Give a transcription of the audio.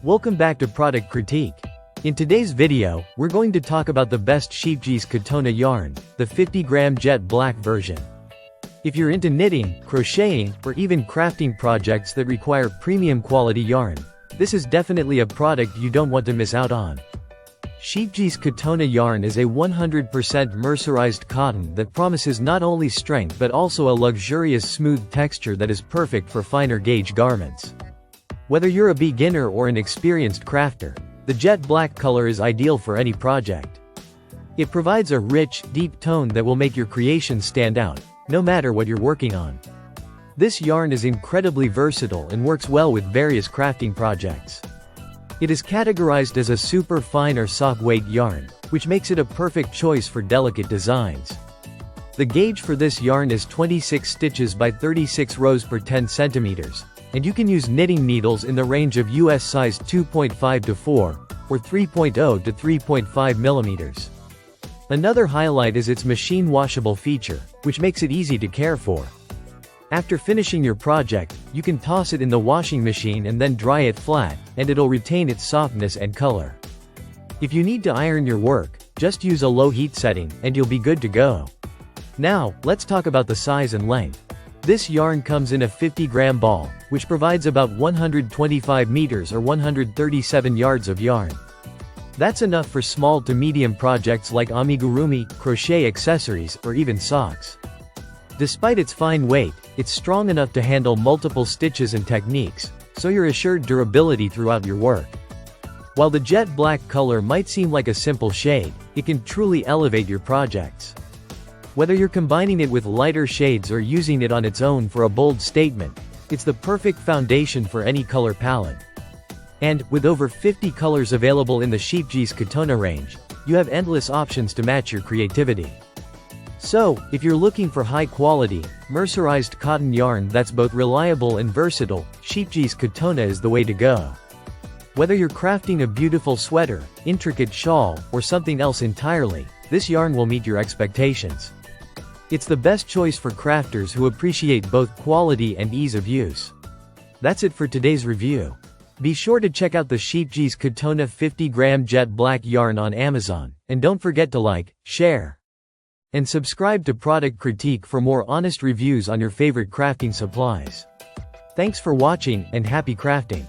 Welcome back to Product Critique. In today's video, we're going to talk about the best Scheepjes Catona yarn, the 50-gram jet black version. If you're into knitting, crocheting, or even crafting projects that require premium quality yarn, this is definitely a product you don't want to miss out on. Scheepjes Catona yarn is a 100% mercerized cotton that promises not only strength but also a luxurious smooth texture that is perfect for finer gauge garments. Whether you're a beginner or an experienced crafter, the jet black color is ideal for any project. It provides a rich, deep tone that will make your creation stand out, no matter what you're working on. This yarn is incredibly versatile and works well with various crafting projects. It is categorized as a super fine or sock weight yarn, which makes it a perfect choice for delicate designs. The gauge for this yarn is 26 stitches by 36 rows per 10 centimeters. And you can use knitting needles in the range of US size 2.5 to 4, or 3.0 to 3.5 millimeters. Another highlight is its machine washable feature, which makes it easy to care for. After finishing your project, you can toss it in the washing machine and then dry it flat, and it'll retain its softness and color. If you need to iron your work, just use a low heat setting, and you'll be good to go. Now, let's talk about the size and length. This yarn comes in a 50-gram ball, which provides about 125 meters or 137 yards of yarn. That's enough for small to medium projects like amigurumi, crochet accessories, or even socks. Despite its fine weight, it's strong enough to handle multiple stitches and techniques, so you're assured durability throughout your work. While the jet black color might seem like a simple shade, it can truly elevate your projects. Whether you're combining it with lighter shades or using it on its own for a bold statement, it's the perfect foundation for any color palette. And, with over 50 colors available in the Scheepjes Catona range, you have endless options to match your creativity. So, if you're looking for high-quality, mercerized cotton yarn that's both reliable and versatile, Scheepjes Catona is the way to go. Whether you're crafting a beautiful sweater, intricate shawl, or something else entirely, this yarn will meet your expectations. It's the best choice for crafters who appreciate both quality and ease of use. That's it for today's review. Be sure to check out the Scheepjes Catona 50-gram jet black yarn on Amazon, and don't forget to like, share, and subscribe to Product Critique for more honest reviews on your favorite crafting supplies. Thanks for watching, and happy crafting!